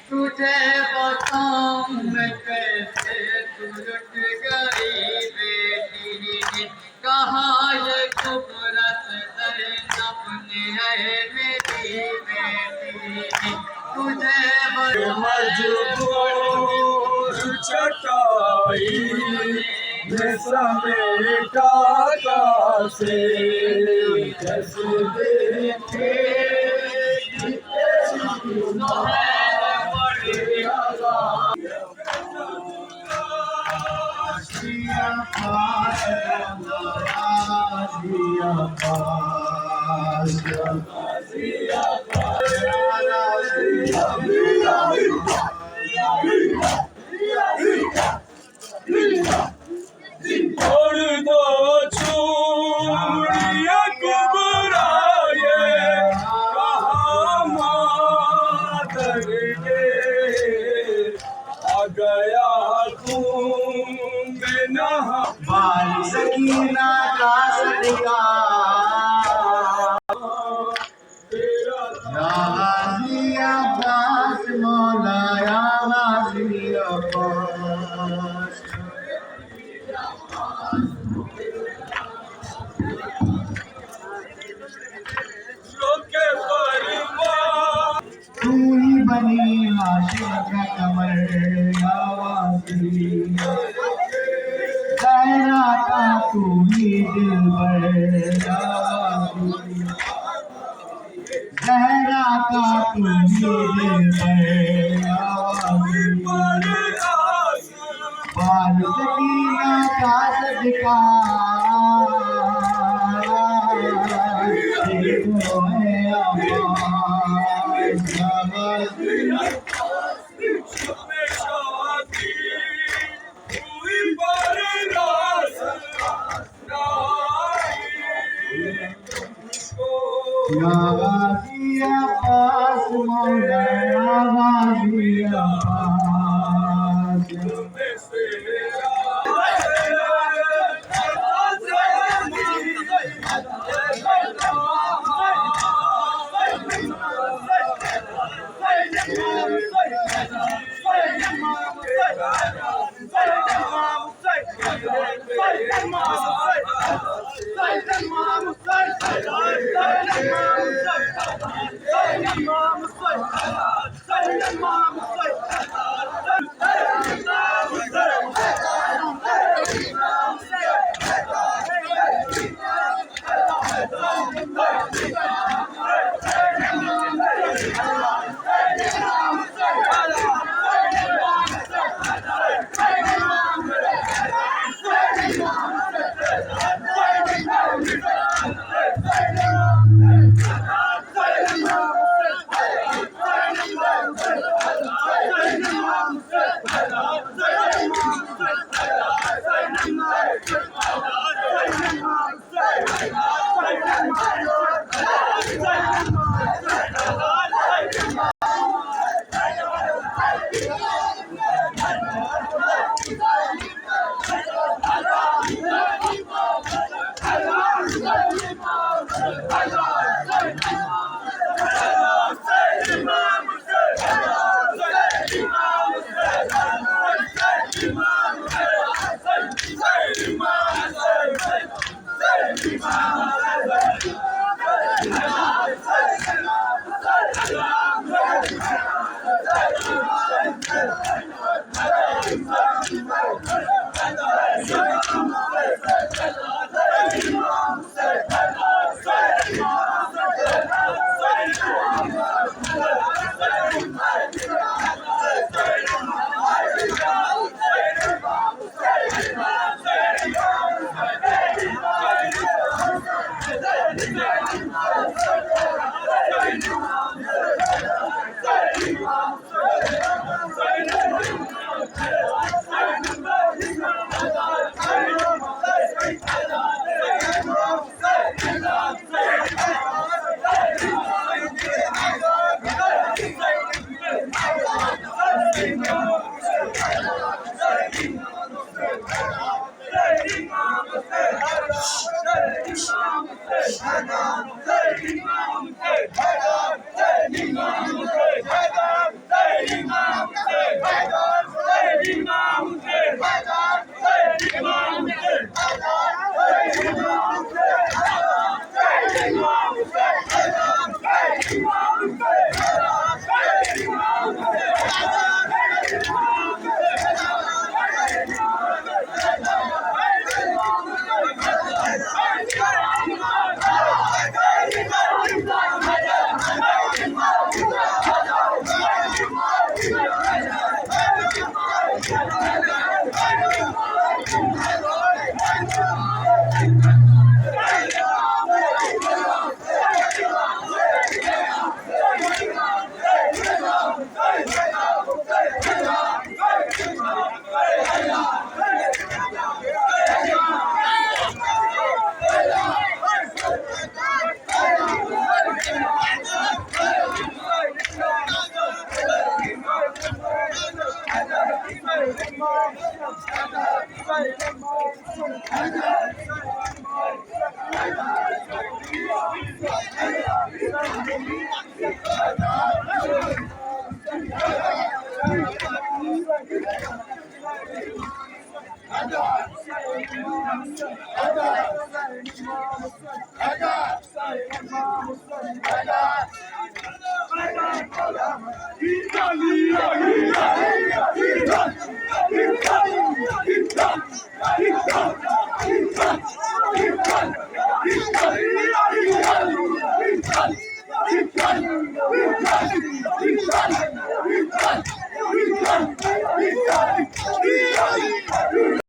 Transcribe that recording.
तुझे बताऊं मैं कैसे तू लुट गई बेटी कहाँ ये खूबसूरत ज़ैनब ने है मेरी बेटी तुझे मजबूर चटाई में समेटा से जैसे देखे छोड़ दो चूड़िया कुबराए कहाँ मातर के आ गया खून में नहा बाल सकीना का सदका या गाज़ी अब्बास मौला या गाज़ी अब्बास रोके परवान तू ही बनी हाशिम का कमर या वासी ज़हरा का तू ही दिलबर या वासी ज़हरा का तू ही दिलबर या वासी बाल सकीना का सदका देखो है अब्बास या गाज़ी या गाज़ी अब्बास मौला या गाज़ी अब्बास Imam इमाम हुसैन